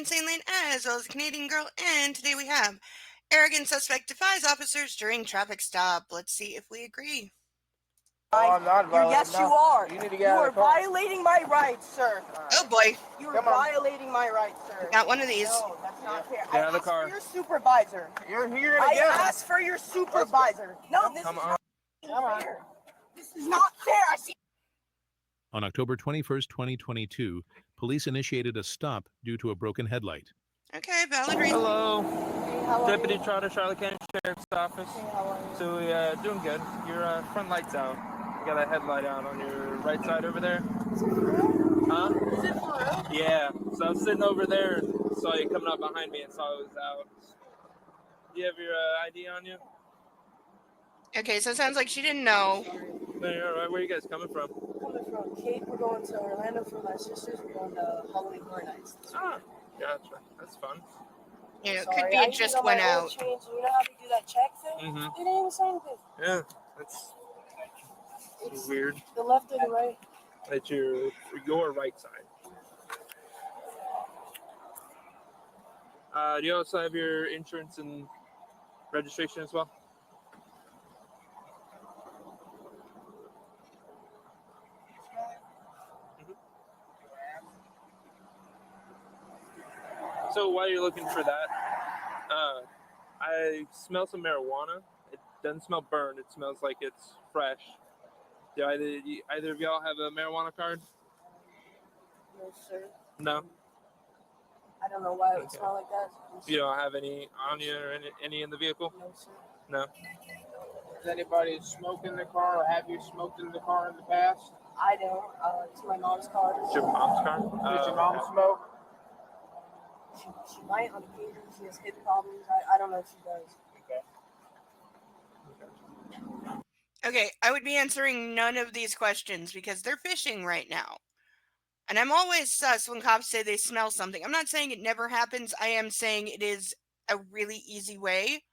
Insane Lane as well as Canadian Girl, and today we have arrogant suspect defies officers during traffic stop. Let's see if we agree. Oh, I'm not violating. Yes, you are. You need to get You out are of the car. violating my rights, sir. Oh boy, You are violating my rights, sir. got one of these. No, that's not fair. Get out of the I car. asked for your supervisor. You're here I again. asked for your supervisor. No, this is not fair. This is not fair. I see. On October 21st, 2022, police initiated a stop due to a broken headlight. Okay, valid reason. Hello, Hey, how are Deputy you? Trotter, Charlotte County Sheriff's Office. Hey, how are you? So, doing good. Your front light's out. You got that headlight out on your right side over there. Is it for real? Huh? Is it for real? Yeah. So I was sitting over there and saw you coming up behind me and saw it was out. Do you have your ID on you? Okay, so it sounds like she didn't know. No, you're all right. Where are you guys coming from? Coming from Cape, we're going to Orlando for my sisters. We're going to Halloween Horror Nights. Ah, gotcha. That's fun. You know, it Sorry, could be I it didn't just know my went oil out. change. You know how they do that check thing? Mm-hmm. They didn't even say anything. Yeah, that's weird. The left or the right? That's your right side. Do you also have your insurance and registration as well? So while you're looking for that, I smell some marijuana. It doesn't smell burned. It smells like it's fresh. Do either of y'all have a marijuana card? No, sir. No? I don't know why it would smell like that. You don't have any on you or any in the vehicle? No, sir. No? Does anybody smoke in the car, or have you smoked in the car in the past? I don't. It's my mom's car. It's your mom's card? Did your mom smoke? She might on occasion. She has hip problems. I don't know if she does. Okay, I would be answering none of these questions because they're fishing right now. And I'm always sus when cops say they smell something. I'm not saying it never happens. I am saying it is a really easy way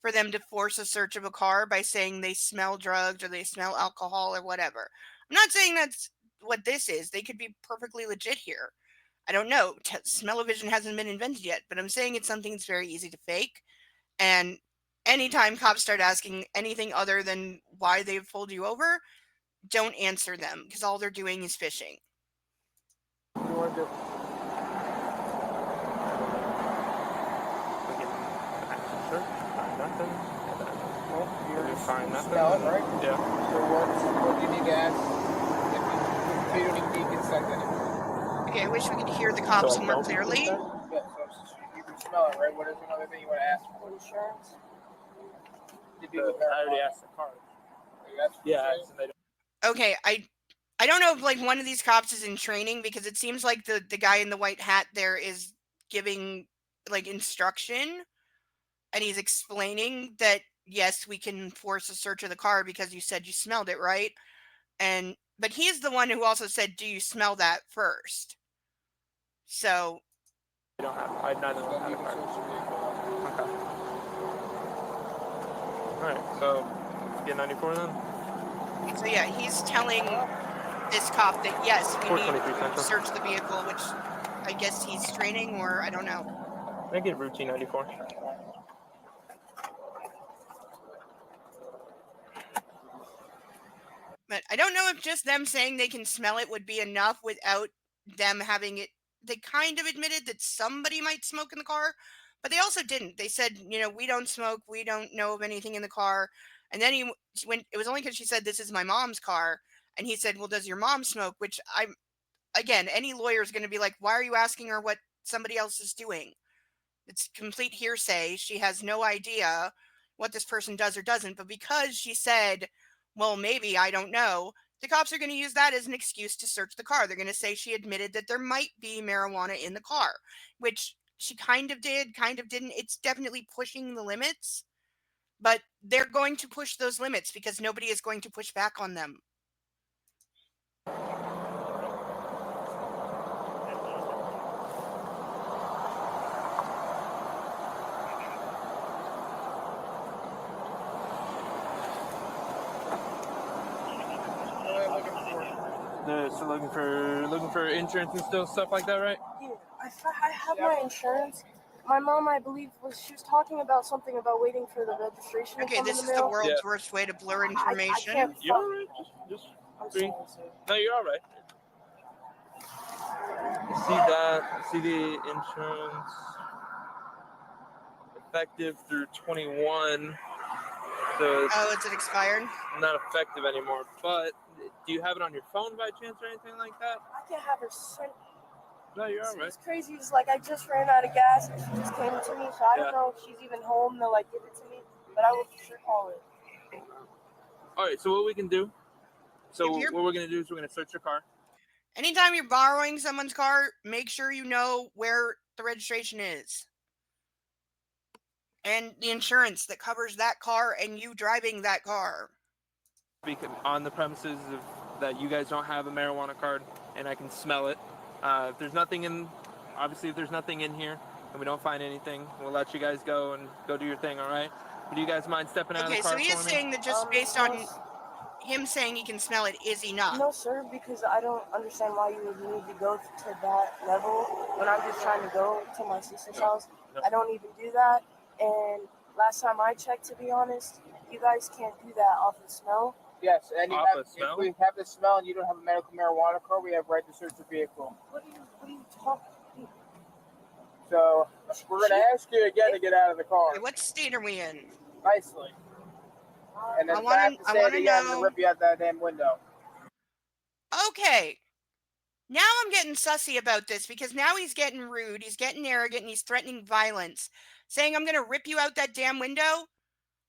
for them to force a search of a car by saying they smell drugs or they smell alcohol or whatever. I'm not saying that's what this is. They could be perfectly legit here. I don't know. Smell-o-vision hasn't been invented yet, but I'm saying it's something that's very easy to fake. And anytime cops start asking anything other than why they've pulled you over, don't answer them because all they're doing is fishing. What do you want to do? Nothing. Well, You're fine, nothing. smell it, right? Yeah. So what do you need to ask if you don't need consent anymore? Okay, I wish we could hear the cops So I more don't clearly. Yeah, so you can smell it, right? What is another thing you want to ask for? Insurance? I already asked the card. You asked for Yeah. insurance? So they don't. Okay, I don't know if like one of these cops is in training because it seems like the guy in the white hat there is giving like instruction and he's explaining that yes, we can force a search of the car because you said you smelled it, right? But he's the one who also said, "Do you smell that first?" So I don't have. I neither So one have you a can card. search the vehicle. Okay. All right. So get 94 then. so yeah, he's telling this cop that yes, we need 423 to Central. search the vehicle, which I guess he's training or I don't know. I get routine 94. But I don't know if just them saying they can smell it would be enough without them having it. They kind of admitted that somebody might smoke in the car, but they also didn't. They said, we don't smoke. We don't know of anything in the car. And then it was only because she said, this is my mom's car. And he said, well, does your mom smoke? Which again, any lawyer is going to be like, why are you asking her what somebody else is doing? It's complete hearsay. She has no idea what this person does or doesn't. But because she said, well, maybe, I don't know, the cops are going to use that as an excuse to search the car. They're going to say she admitted that there might be marijuana in the car, which she kind of did, kind of didn't. It's definitely pushing the limits, but they're going to push those limits because nobody is going to push back on them. Still looking for insurance and stuff like that, right? Yeah, I have my insurance. My mom, I believe, she was talking about something about waiting for the registration to Okay, come in this the is the mail. world's Yeah. worst way to blur I information. can't. You're all right. Just I'm breathe. sorry, sir. No, you're all right. You see that? See the insurance effective through 21. So Oh, is it expired? not effective anymore. But do you have it on your phone by chance or anything like that? I can have her sent. No, you're all right. It's crazy. It's like I just ran out of gas and she just came to me, so I Yeah. don't know if she's even home to like give it to me. But I will for sure call her. All right. So what we can do? So If you're- what we're gonna do is we're gonna search your car. Anytime you're borrowing someone's car, make sure you know where the registration is. And the insurance that covers that car and you driving that car. On the premises of that you guys don't have a marijuana card and I can smell it. If there's nothing in, obviously if there's nothing in here and we don't find anything, we'll let you guys go and go do your thing, all right? Do you guys mind stepping out of Okay, the car so he is for me? saying that just based No, on him saying he can smell it is enough. No, sir, because I don't understand why you would need to go to that level when I'm just trying to go to my sister's house. No. I don't even do that. And last time I checked, to be honest, you guys can't do that off the smell. Yes, and you Off have, a smell? if we have the smell and you don't have a medical marijuana card, we have right to search the vehicle. What are you talking? So we're going to ask you again to get out of the car Okay, what state are we in? nicely. And then I if wanna- I have to I say it wanna again know- to rip you out that damn window. Okay. Now I'm getting sussy about this because now he's getting rude, he's getting arrogant, and he's threatening violence, saying I'm going to rip you out that damn window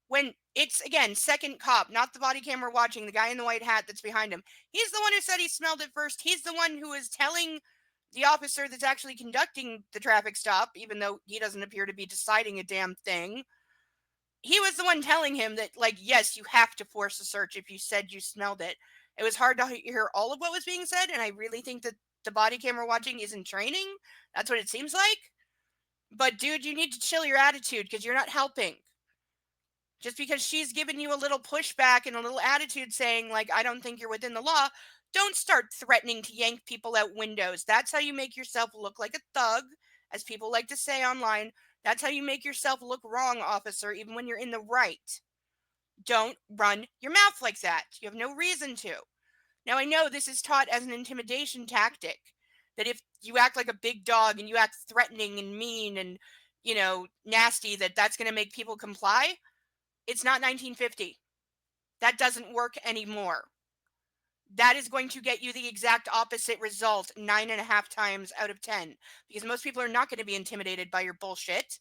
when it's, again, second cop, not the body camera watching, the guy in the white hat that's behind him. He's the one who said he smelled it first. He's the one who is telling the officer that's actually conducting the traffic stop, even though he doesn't appear to be deciding a damn thing. He was the one telling him that, like, yes, you have to force a search if you said you smelled it. It was hard to hear all of what was being said, and I really think that the body camera watching is in training. That's what it seems like. But, dude, you need to chill your attitude because you're not helping. Just because she's giving you a little pushback and a little attitude saying, like, I don't think you're within the law, don't start threatening to yank people out windows. That's how you make yourself look like a thug, as people like to say online. That's how you make yourself look wrong, officer, even when you're in the right. Don't run your mouth like that. You have no reason to. Now, I know this is taught as an intimidation tactic, that if you act like a big dog and you act threatening and mean and, nasty, that's going to make people comply. It's not 1950. That doesn't work anymore. That is going to get you the exact opposite result 9.5 times out of 10, because most people are not going to be intimidated by your bullshit.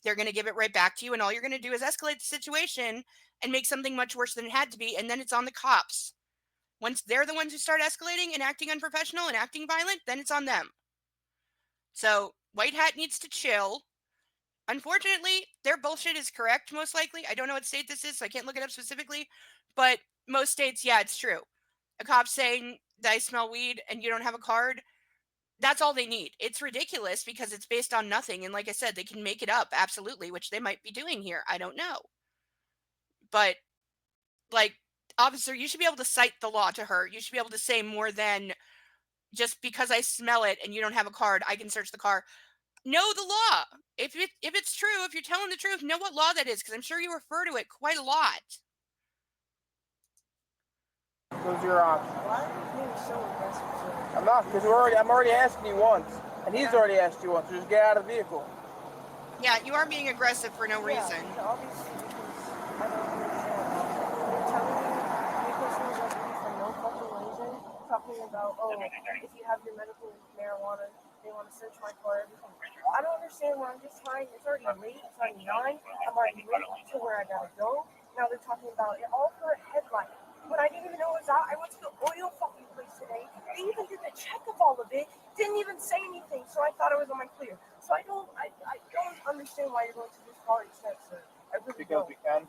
They're going to give it right back to you, and all you're going to do is escalate the situation and make something much worse than it had to be, and then it's on the cops. Once they're the ones who start escalating and acting unprofessional and acting violent, then it's on them. So White Hat needs to chill. Unfortunately, their bullshit is correct, most likely. I don't know what state this is, so I can't look it up specifically. But most states, yeah, it's true. A cop saying that I smell weed and you don't have a card, that's all they need. It's ridiculous because it's based on nothing. And like I said, they can make it up, absolutely, which they might be doing here. I don't know. But, like, officer, you should be able to cite the law to her. You should be able to say more than just because I smell it and you don't have a card, I can search the car. Know the law. If it's true, if you're telling the truth, know what law that is, because I'm sure you refer to it quite a lot. Those are your options. Why are you being so aggressive, sir? I'm not, because I'm already asking you once. And he's already asked you once. So just get out of the vehicle. Yeah, you are being aggressive for no Yeah, reason. obviously, because I don't understand. You're telling me vehicle stores are free for no fucking reason, talking about, if you have your medical marijuana, they want to search my car, everything. I don't understand why I'm just trying. It's already late. It's already 9. I'm already late to where I gotta go. Now they're talking about it all for a headlight. When I didn't even know it was out, I went to the oil fucking place today. They even did the check of all of it. Didn't even say anything, so I thought it was on my clear. So I don't understand why you're going to this far extent, sir. I really Because don't. we can.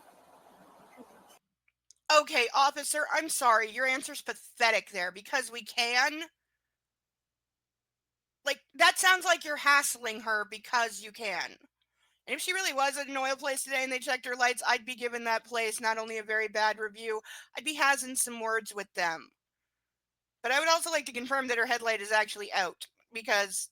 Okay, officer, I'm sorry. Your answer's pathetic there. Because we can. Like, that sounds like you're hassling her because you can. And if she really was at an oil place today and they checked her lights, I'd be giving that place not only a very bad review, I'd be having some words with them. But I would also like to confirm that her headlight is actually out, because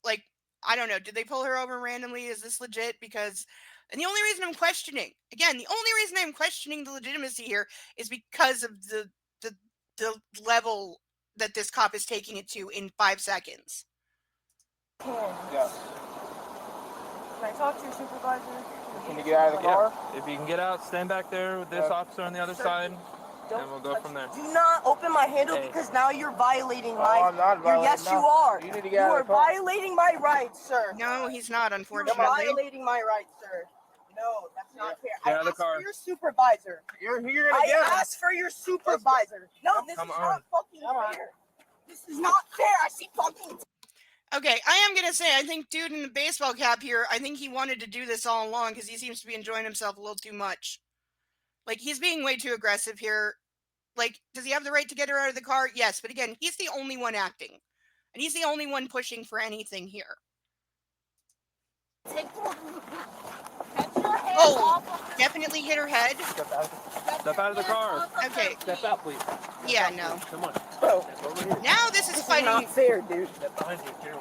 like, I don't know, did they pull her over randomly? Is this legit? Because, and the only reason I'm questioning, again, the only reason I'm questioning the legitimacy here is because of the the level that this cop is taking it to in 5 seconds. Yes. Can I talk to your supervisor? Can you get out of the car? If you can get out, stand back there with this officer on the other Sir, side, Don't and we'll go from there. Do not open my handle Hey. because now you're violating No, my. I'm not violating. Yes, no. you are. You need to You get out are of the car. violating my rights, sir. No, he's not, You're unfortunately. violating my rights, sir. No, that's not fair. Get I out of the asked car. for your supervisor. You're here I again. asked for your supervisor. No, this Come is on. not fucking Come on. fair. This is not fair. I see fucking. Okay, I am going to say, I think dude in the baseball cap here, I think he wanted to do this all along because he seems to be enjoying himself a little too much. Like, he's being way too aggressive here. Like, does he have the right to get her out of the car? Yes, but again, he's the only one acting. And he's the only one pushing for anything here. Get your hands Oh, off. definitely hit her head. Step out of the car. Okay, Step out, please. yeah, no. Come on. Bro, Now this is this is fighting. not fair, dude. Step behind you.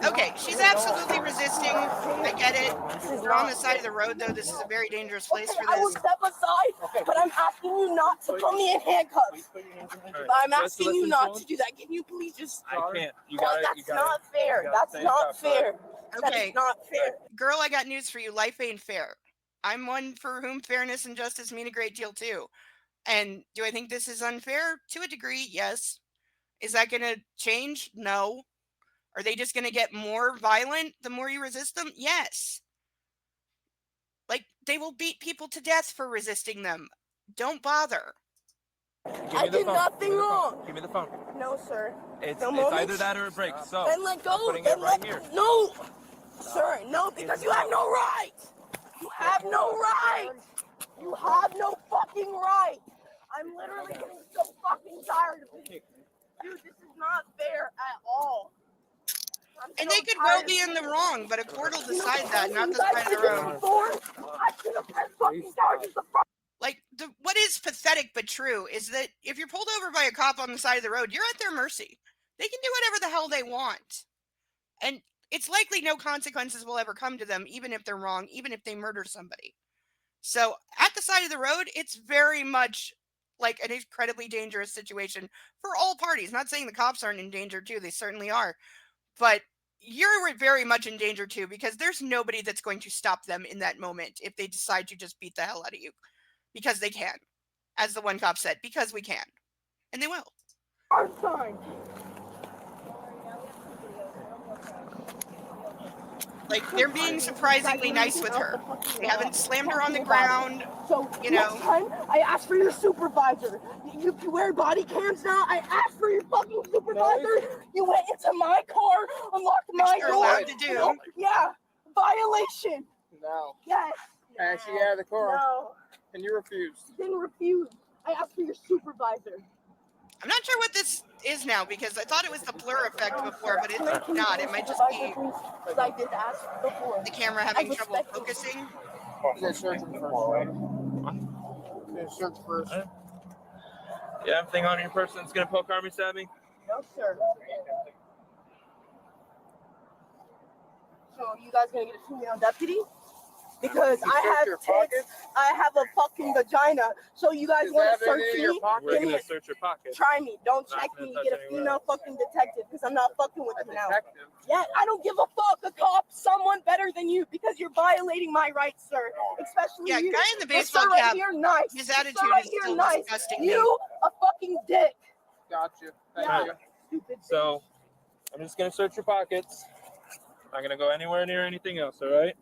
Okay, she's absolutely resisting. I get it. This is We're on not the side of the road, though. This is a very dangerous place Okay, for I will this. step aside, but I'm asking you not to put me in handcuffs. But I'm asking you not to do that. Can you please just? I can't. You Well, gotta. that's You gotta. not fair. gotta That's stay not tough, fair. That Okay, is not fair. girl, I got news for you. Life ain't fair. I'm one for whom fairness and justice mean a great deal, too. And do I think this is unfair? To a degree, yes. Is that going to change? No. Are they just going to get more violent the more you resist them? Yes. Like, they will beat people to death for resisting them. Don't bother. I did nothing wrong. Give me the phone. No, sir. It's No moment. either that or it breaks. So Then let go. I'm putting Then it right let here. No, sir. No, because you have no right. You have no right. You have no fucking right. I'm literally getting so fucking tired of it. Dude, this is not fair at all. I'm And so they could well tired be of in the it. wrong, but a court will You know, decide that, not you the guys side of did the this road. before. I should have pressed fucking charges the first. Like, what is pathetic but true is that if you're pulled over by a cop on the side of the road, you're at their mercy. They can do whatever the hell they want. And it's likely no consequences will ever come to them, even if they're wrong, even if they murder somebody. So at the side of the road, it's very much like an incredibly dangerous situation for all parties. Not saying the cops aren't in danger too, they certainly are. But you're very much in danger too, because there's nobody that's going to stop them in that moment if they decide to just beat the hell out of you. Because they can. As the one cop said, because we can. And they will. Time. Like, they're being surprisingly nice with her. They haven't slammed her on the ground. So, you know. next time, I asked for your supervisor. You wear body cams now? I asked for your fucking supervisor. You went into my car, unlocked my you're door. allowed to do. Yeah, violation. No. Yes. And she got out of the car. No, And you refused. didn't refuse. I asked for your supervisor. I'm not sure what this is now, because I thought it was the blur effect before, but it's not. It might just be Because I did ask before. the camera having trouble focusing. You guys search him first, right? You guys search first. You have anything on your person that's gonna poke, harm, or stab me? No, sir. So you guys gonna get a female deputy? Because You I search have your tits, pockets? I have a fucking vagina. So you guys Is want that to search in your me? pocket? We're Give me gonna a- search your pocket. Try me. Don't Not check gonna me. touch Get a anywhere female else. fucking detective because I'm not fucking with A you now. detective. Yeah, I don't give a fuck, a cop, someone better than you because you're violating my rights, sir. Especially Yeah, you. guy in the This baseball sir right cap, here, nice. his This sir attitude right is here, still nice. disgusting. You a fucking dick. Gotcha. Thank Yeah. you. Stupid. So I'm just gonna search your pockets. I'm not gonna go anywhere near anything else, all right?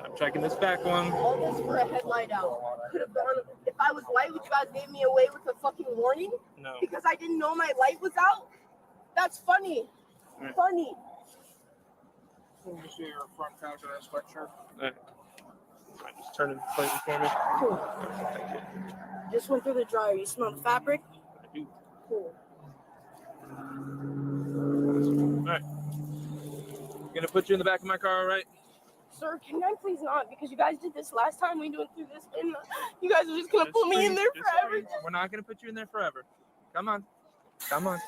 I'm checking this back one. All this for a headlight out. Could have gone. If I was white, would you guys give me away with a fucking warning? No. Because I didn't know my light was out? That's funny. Right. Funny. Let me see your front pouch of that sweatshirt. I just turn it slightly for me. Cool. Just went through the dryer. You smell the fabric? I do. Cool. All right. Gonna put you in the back of my car, all right? Sir, can I please not? Because you guys did this last time we went through this, and you guys are just gonna put me in there Just forever. wait. We're not gonna put you in there forever. Come on. Come on.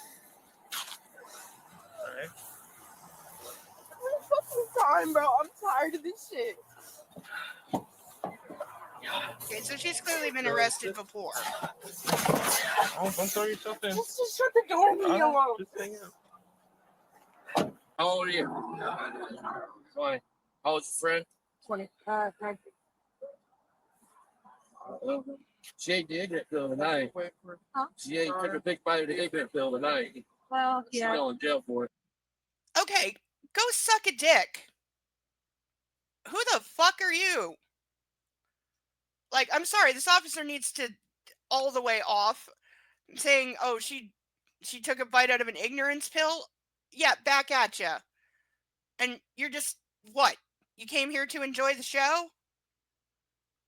All right. Fucking time, bro. I'm tired of this shit. Okay, so she's clearly been arrested before. Oh, don't throw yourself in. Just shut the door and leave me alone. Just hang out. How old are you? 20. How old's your friend? 20. She ate the ignorant pill tonight. Huh? She took a big bite of the ignorant pill tonight. Well, She's yeah. still in jail for it. Okay, go suck a dick. Who the fuck are you? Like, I'm sorry, this officer needs to all the way off saying, "Oh, she took a bite out of an ignorance pill." Yeah, back at ya. And you're just what? You came here to enjoy the show?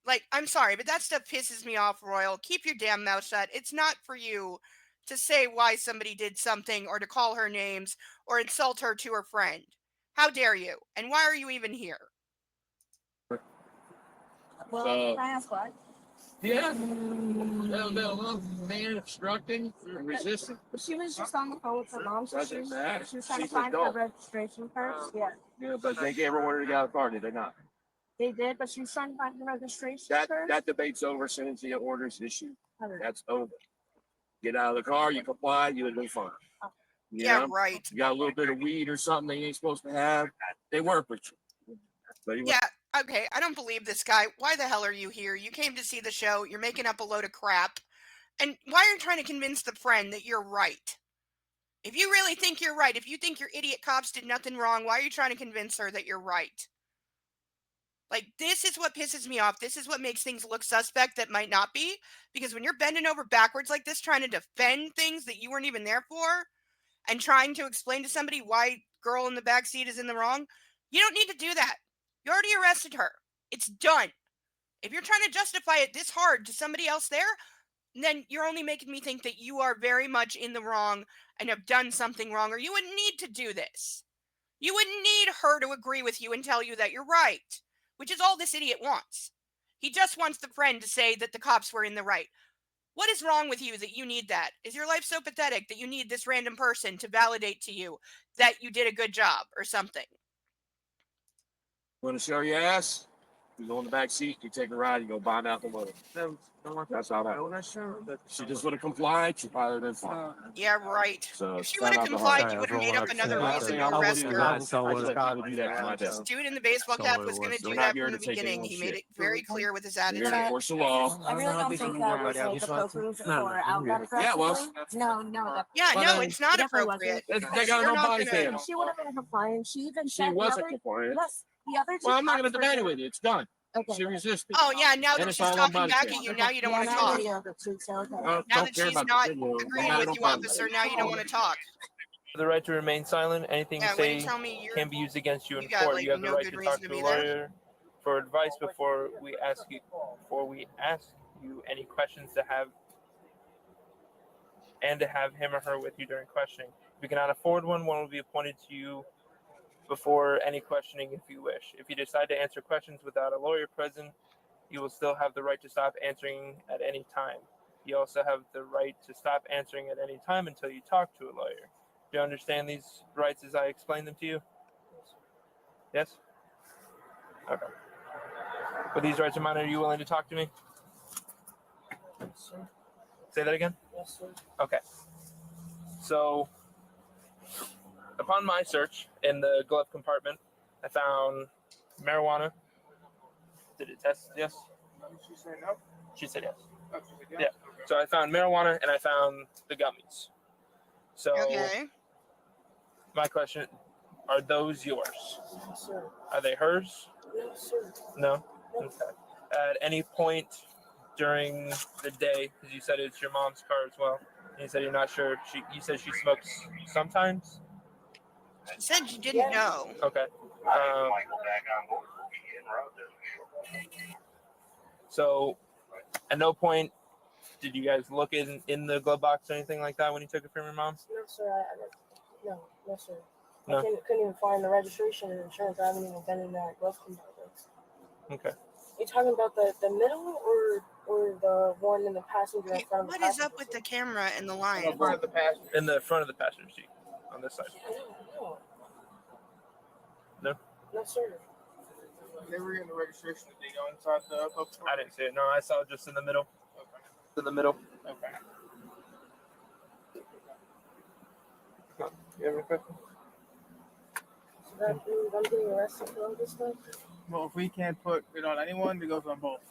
Like, I'm sorry, but that stuff pisses me off, Royal. Keep your damn mouth shut. It's not for you to say why somebody did something or to call her names or insult her to her friend. How dare you? And why are you even here? Well, So- can I ask why? Yeah. Little man obstructing, resisting. She was just on the phone with her mom, so she Doesn't matter. was trying to She's find her adult. registration first. Yeah, Yeah, but they gave her order to get out of the car, did they not? they did, but she was trying to find her registration That first. that debate's over as soon as the order's issued. I don't know. That's over. Get out of the car, you comply, you'll do fine. You Yeah, know? right. You got a little bit of weed or something they ain't supposed to have, they work with you. But Yeah, okay, I don't believe this guy. Why the hell are you here? You came to see the show, you're making up a load of crap. And why are you trying to convince the friend that you're right? If you really think you're right, if you think your idiot cops did nothing wrong, why are you trying to convince her that you're right? Like, this is what pisses me off. This is what makes things look suspect that might not be. Because when you're bending over backwards like this, trying to defend things that you weren't even there for, and trying to explain to somebody why girl in the back seat is in the wrong, you don't need to do that. You already arrested her. It's done. If you're trying to justify it this hard to somebody else there, then you're only making me think that you are very much in the wrong and have done something wrong, or you wouldn't need to do this. You wouldn't need her to agree with you and tell you that you're right, which is all this idiot wants. He just wants the friend to say that the cops were in the right. What is wrong with you that you need that? Is your life so pathetic that you need this random person to validate to you that you did a good job or something? Want to show your ass? You go in the back seat, you take a ride, you go bond out the motor. That's how that. She just would have complied, she probably would have been fine. Yeah, right. So If she it's would not have out the complied, heart. you would have made up another reason to I arrest wouldn't her. do that to my This dad. dude in the baseball cap was going to We're do not that here from the to take beginning. anyone's He made shit. it very clear with his We're here to attitude. enforce the law. I really don't think that was like appropriate for out that aggressively. Yeah, it was. No, that Yeah, But, no, it's not it definitely appropriate. They got You're no not body gonna- cam. she would have been compliant. She even She said the wasn't other. compliant. Yes, the other two. Well, I'm not going to cops were debate it there. with you. It's done. Okay. She resisted. Oh, yeah, now And that it's she's all on talking body back cam. at you, now you don't Yeah, want to now talk. video of it too, so okay. Now Don't that care she's about not the video. agreeing I with don't you, follow officer, it. now you don't want to talk. The right to remain silent. Anything Yeah, you when you say tell me you're can be used against you in you got, court. like, You have the no right good to reason talk to to a be there. lawyer for advice before we ask you any questions to have him or her with you during questioning. If you cannot afford one will be appointed to you before any questioning if you wish. If you decide to answer questions without a lawyer present, you will still have the right to stop answering at any time. You also have the right to stop answering at any time until you talk to a lawyer. Do you understand these rights as I explained them to you? Yes? Okay. With these rights in mind, are you willing to talk to me? Say that again? Yes, sir. Okay. So, upon my search in the glove compartment, I found marijuana. Did it test? Yes? She said no. She said yes. Oh, she said yes? Yeah. So I found marijuana and I found the gummies. So Okay. my question, are those yours? Yes, sir. Are they hers? No, sir. No? Okay. At any point during the day, because you said it's your mom's car as well, and you said you're not sure, you said she smokes sometimes? She said you didn't know. Okay. So at no point did you guys look in the glove box or anything like that when you took it from your mom? No, sir. No, sir. No. I couldn't even find the registration and insurance. I haven't even been in that glove compartment. Okay. You talking about the middle or or the one in the passenger in Okay, front of what the is up passenger with the seat? camera and the In line? front of the passenger. In the front of the passenger seat on this side. No. No? No, sir. They were in the registration. Did they go inside the bookstore? I didn't see it. No, I saw it just in the middle. Okay. In the middle. Okay. You have any questions? So that means I'm getting arrested for all this stuff? Well, if we can't put it on anyone, it goes on both.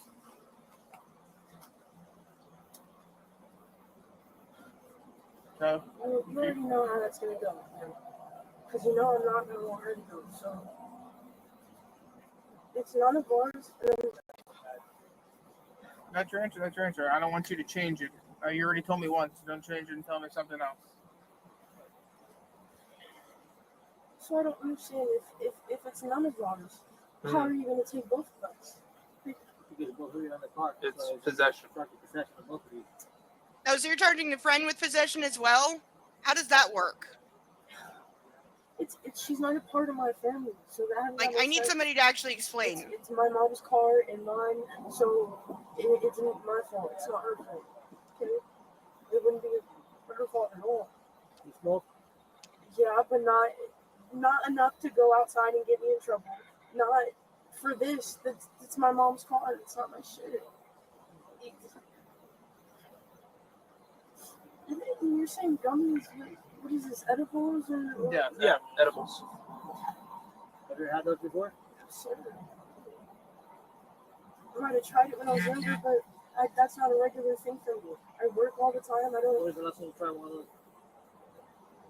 So, You already know how that's gonna go. Because you know I'm not gonna want her to go, so. It's none of ours, and then that's your answer. That's your answer. I don't want you to change it. You already told me once. Don't change it and tell me something else. so I don't understand if it's none of ours, how are you gonna take both of us? It's possession. Oh, so you're charging the friend with possession as well? How does that work? It's she's not a part of my family, so that has Like, not I made need sense. somebody to actually explain. It's my mom's car and mine, so it's not my fault. It's not her fault. Okay, it wouldn't be her fault at all. You smoke? Yeah, but not enough to go outside and get me in trouble. Not for this. That's my mom's car. It's not my shit. And you're saying gummies? What is this? Edibles or? Yeah. Yeah, edibles. Have you had those before? Sure. I might have tried it when I was younger, but that's not a regular thing for me. I work all the time. I What don't was the last time you tried one of those?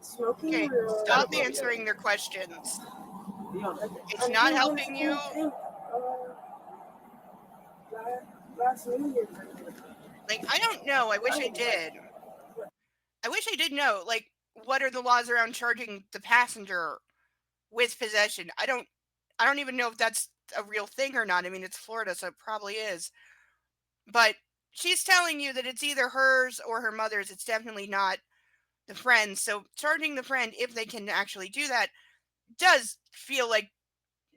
smoking Okay, or. stop answering their questions. Be honest. It's not helping you. Last New Year. Like, I don't know. I wish I did. I wish I did know. Like, what are the laws around charging the passenger with possession? I don't even know if that's a real thing or not. I mean, it's Florida, so it probably is. But she's telling you that it's either hers or her mother's. It's definitely not the friend's. So charging the friend, if they can actually do that, does feel like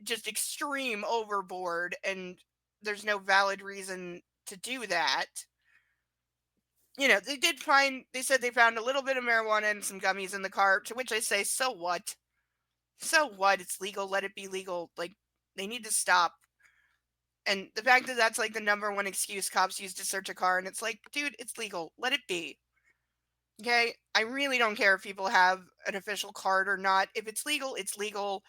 just extreme overboard, and there's no valid reason to do that. You know, they said they found a little bit of marijuana and some gummies in the car, to which I say, so what? So what? It's legal. Let it be legal. Like, they need to stop. And the fact that that's like the number one excuse cops use to search a car, and it's like, dude, it's legal. Let it be. Okay? I really don't care if people have an official card or not. If it's legal, it's legal.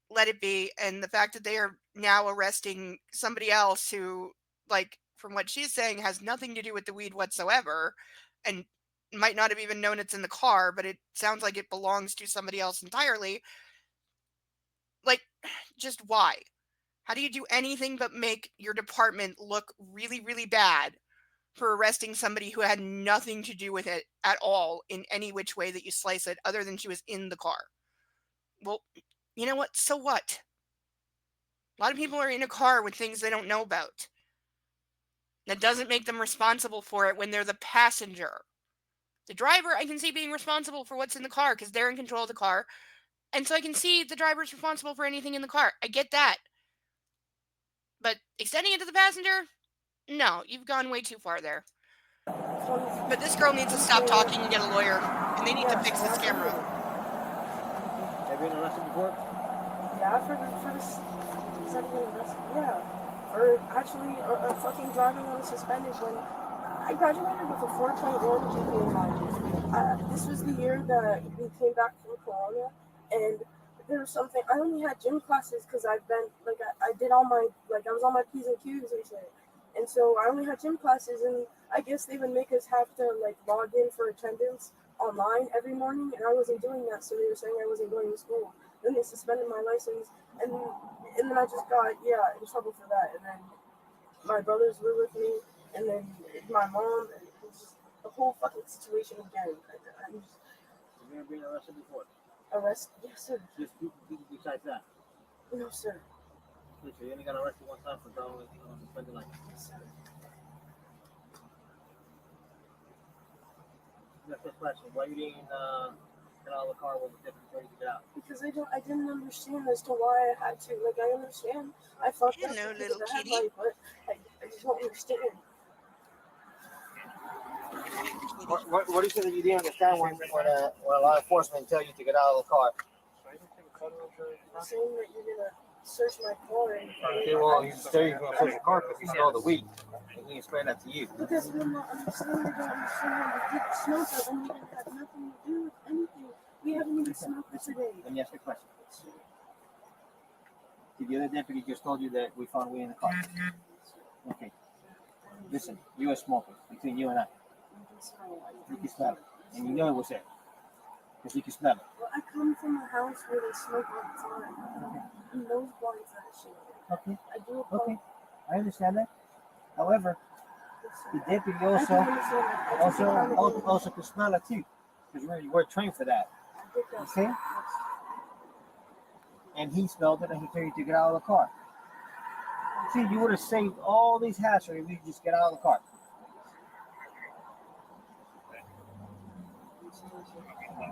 Let it be. And the fact that they are now arresting somebody else who, like, from what she's saying, has nothing to do with the weed whatsoever, and might not have even known it's in the car, but it sounds like it belongs to somebody else entirely. Like, just why? How do you do anything but make your department look really, really bad for arresting somebody who had nothing to do with it at all in any which way that you slice it, other than she was in the car? Well, you know what? So what? A lot of people are in a car with things they don't know about. That doesn't make them responsible for it when they're the passenger. The driver, I can see being responsible for what's in the car because they're in control of the car. And so I can see the driver's responsible for anything in the car. I get that. But extending it to the passenger? No, you've gone way too far there. But this girl needs to stop talking and get a lawyer. And they need to fix this camera. Have you been arrested before? Yeah, for this. Is that even arrested? Yeah. Or actually, fucking driving on a suspended when I graduated with a 4.1 GPA. This was the year that we came back from Corona, and there was something. I only had gym classes because I've been like I did all my I was on my P's and Q's and shit, and so I only had gym classes, and I guess they would make us have to log in for attendance online every morning, and I wasn't doing that, so they were saying I wasn't going to school. Then they suspended my license, and then I just got in trouble for that, and then my brothers were with me, and then my mom, and it was just the whole fucking situation again. I'm just Have you ever been arrested before? arrested. Yes, sir. Just besides that. No, sir. Okay, so you only got arrested one time for driving on a suspended license. Yes, sir. That's the question. Why you didn't get out of the car when the deputy told you to get out? Because I didn't understand as to why I had to. I understand. I fucked up Hello, because little of the kitty. headlight, but I just don't understand. What do you say that you didn't understand when law enforcement tell you to get out of the car? They're saying that you're gonna search my car and Okay, well, he's saying he's gonna search your car because he smelled the weed, and he explained that to you. but that's what I'm not understanding. I don't understand how you did smoke it and it had nothing to do with anything. We haven't even smoked it today. Let me ask you a question. The other deputy just told you that we found weed in the car. Okay. Listen, you're a smoker between you and I. You can smell it. And you know it was there. Because you can smell it. Well, I come from a house where they smoke all the time. And those boys that shit. Okay. I do Okay. I understand that. However, the deputy also can smell it too. Because we're trained for that. Okay? And he smelled it and he told you to get out of the car. See, you would have saved all these hassle if you just get out of the car.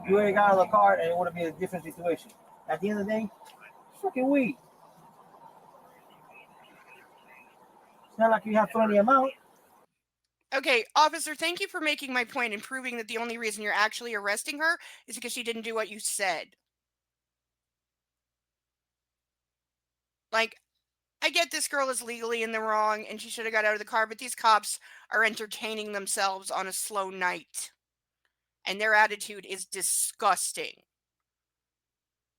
You would have got out of the car and it would have been a different situation. At the end of the day, it's fucking weed. It's not like you have plenty amount. Okay, officer, thank you for making my point and proving that the only reason you're actually arresting her is because she didn't do what you said. Like, I get this girl is legally in the wrong and she should have got out of the car, but these cops are entertaining themselves on a slow night. And their attitude is disgusting.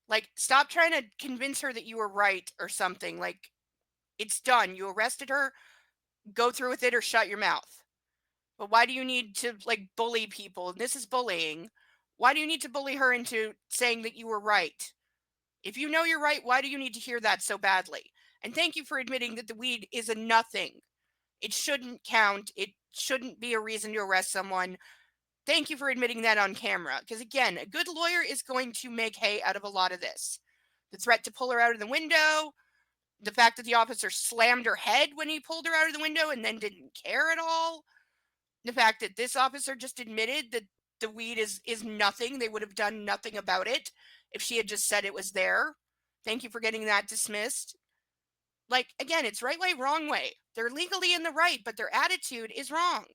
Like, stop trying to convince her that you were right or something. Like, it's done. You arrested her, go through with it or shut your mouth. But why do you need to, like, bully people? This is bullying. Why do you need to bully her into saying that you were right? If you know you're right, why do you need to hear that so badly? And thank you for admitting that the weed is a nothing. It shouldn't count. It shouldn't be a reason to arrest someone. Thank you for admitting that on camera. Because again, a good lawyer is going to make hay out of a lot of this. The threat to pull her out of the window, the fact that the officer slammed her head when he pulled her out of the window and then didn't care at all. The fact that this officer just admitted that the weed is nothing. They would have done nothing about it if she had just said it was there. Thank you for getting that dismissed. Like, again, it's right way, wrong way. They're legally in the right, but their attitude is wrong.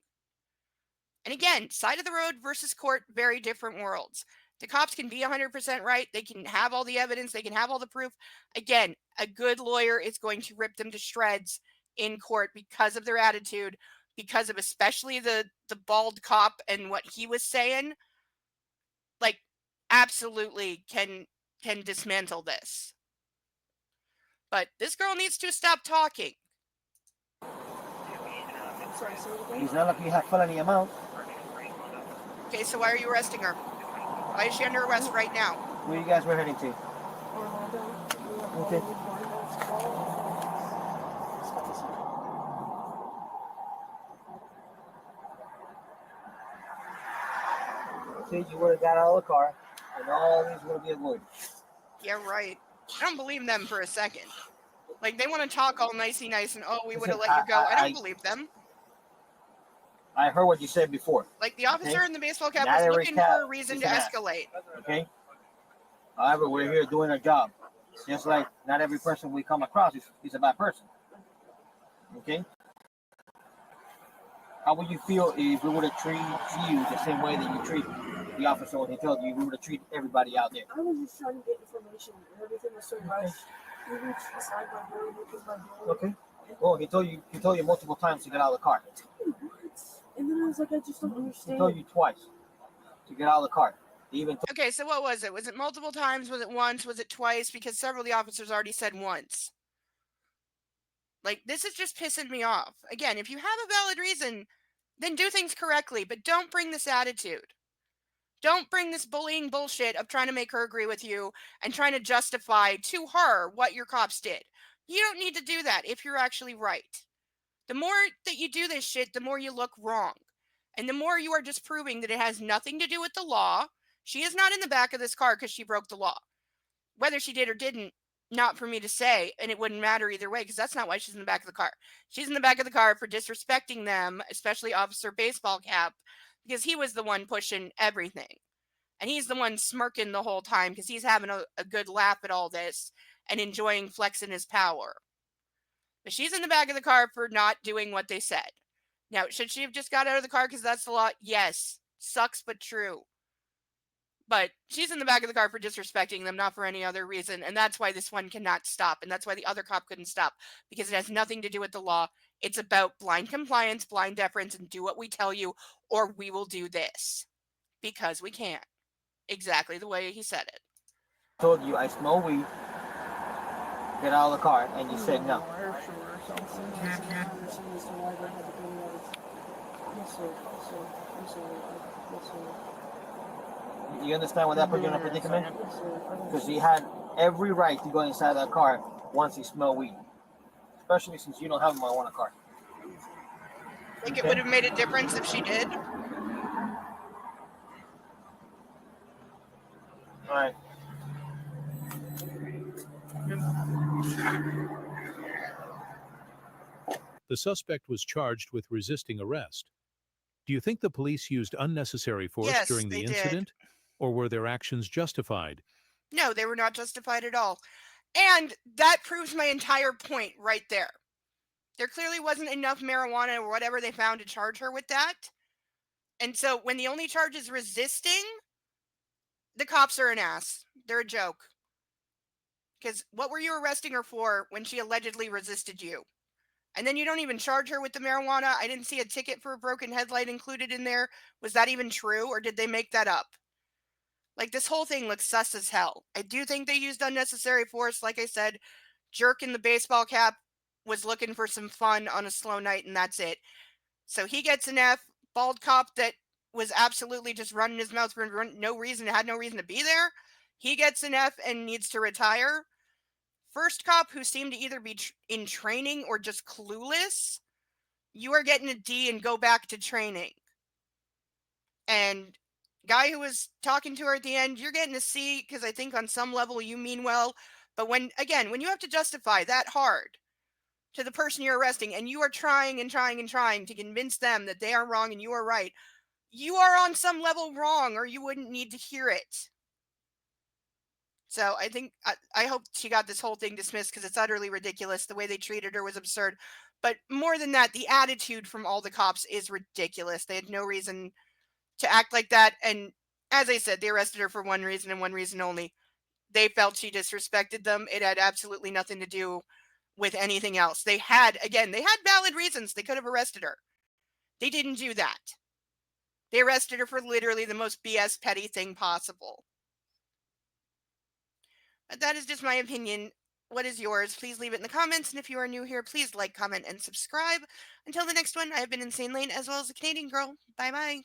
And again, side of the road versus court, very different worlds. The cops can be 100% right. They can have all the evidence. They can have all the proof. Again, a good lawyer is going to rip them to shreds in court because of their attitude, because of especially the bald cop and what he was saying. Like, absolutely can dismantle this. But this girl needs to stop talking. Sorry, say it again? It's not like you have felony amount. Okay, so why are you arresting her? Why is she under arrest right now? Where you guys were heading to? Okay. See, you would have got out of the car, and all these would be avoided. Yeah, right. I don't believe them for a second. Like, they want to talk all nicey nice and, oh, we would have let you go. I don't believe them. I heard what you said before. Like, the officer in the baseball cap Not was every looking cap for a reason is to an ass. escalate. Okay? However, we're here doing our job. Just like not every person we come across is a bad person. Okay? How would you feel if we would have treated you the same way that you treat the officer when he told you we would have treated everybody out there? I was just trying to get information and everything was so rushed. We reached the side by door because my door. Okay. Well, he told you multiple times to get out of the car. And then I was like, I just don't understand. He told you twice to get out of the car. He even Okay, so what was it? Was it multiple times? Was it once? Was it twice? Because several of the officers already said once. Like, this is just pissing me off. Again, if you have a valid reason, then do things correctly, but don't bring this attitude. Don't bring this bullying bullshit of trying to make her agree with you and trying to justify to her what your cops did. You don't need to do that if you're actually right. The more that you do this shit, the more you look wrong. And the more you are just proving that it has nothing to do with the law. She is not in the back of this car because she broke the law. Whether she did or didn't, not for me to say, and it wouldn't matter either way because that's not why she's in the back of the car. She's in the back of the car for disrespecting them, especially Officer Baseball Cap, because he was the one pushing everything. And he's the one smirking the whole time because he's having a good laugh at all this and enjoying flexing his power. But she's in the back of the car for not doing what they said. Now, should she have just got out of the car because that's the law? Yes. Sucks, but true. But she's in the back of the car for disrespecting them, not for any other reason. And that's why this one cannot stop. And that's why the other cop couldn't stop, because it has nothing to do with the law. It's about blind compliance, blind deference, and do what we tell you, or we will do this because we can. Exactly the way he said it. Told you I smell weed. Get out of the car, and you said no. You understand why that put you in a predicament? Because he had every right to go inside that car once he smelled weed. Especially since you don't have a marijuana card. Think it would have made a difference if she did? All right. The suspect was charged with resisting arrest. Do you think the police used unnecessary force Yes, during they the did. incident, or were their actions justified? No, they were not justified at all. And that proves my entire point right there. There clearly wasn't enough marijuana or whatever they found to charge her with that. And so when the only charge is resisting, the cops are an ass. They're a joke. Because what were you arresting her for when she allegedly resisted you? And then you don't even charge her with the marijuana. I didn't see a ticket for a broken headlight included in there. Was that even true, or did they make that up? Like, this whole thing looks sus as hell. I do think they used unnecessary force. Like I said, Jerk in the baseball cap was looking for some fun on a slow night, and that's it. So he gets an F. Bald cop that was absolutely just running his mouth for no reason, had no reason to be there, he gets an F and needs to retire. First cop, who seemed to either be in training or just clueless, you are getting a D and go back to training. And guy who was talking to her at the end, you're getting a C, because I think on some level you mean well. But when you have to justify that hard to the person you're arresting, and you are trying and trying and trying to convince them that they are wrong and you are right, you are on some level wrong, or you wouldn't need to hear it. So I think I hope she got this whole thing dismissed, because it's utterly ridiculous. The way they treated her was absurd. But more than that, the attitude from all the cops is ridiculous. They had no reason to act like that. And as I said, they arrested her for one reason and one reason only. They felt she disrespected them. It had absolutely nothing to do with anything else. They had valid reasons they could have arrested her. They didn't do that. They arrested her for literally the most BS petty thing possible. But that is just my opinion. What is yours? Please leave it in the comments. And if you are new here, please like, comment, and subscribe. Until the next one, I have been Insane Lane, as well as the Canadian Girl. Bye bye.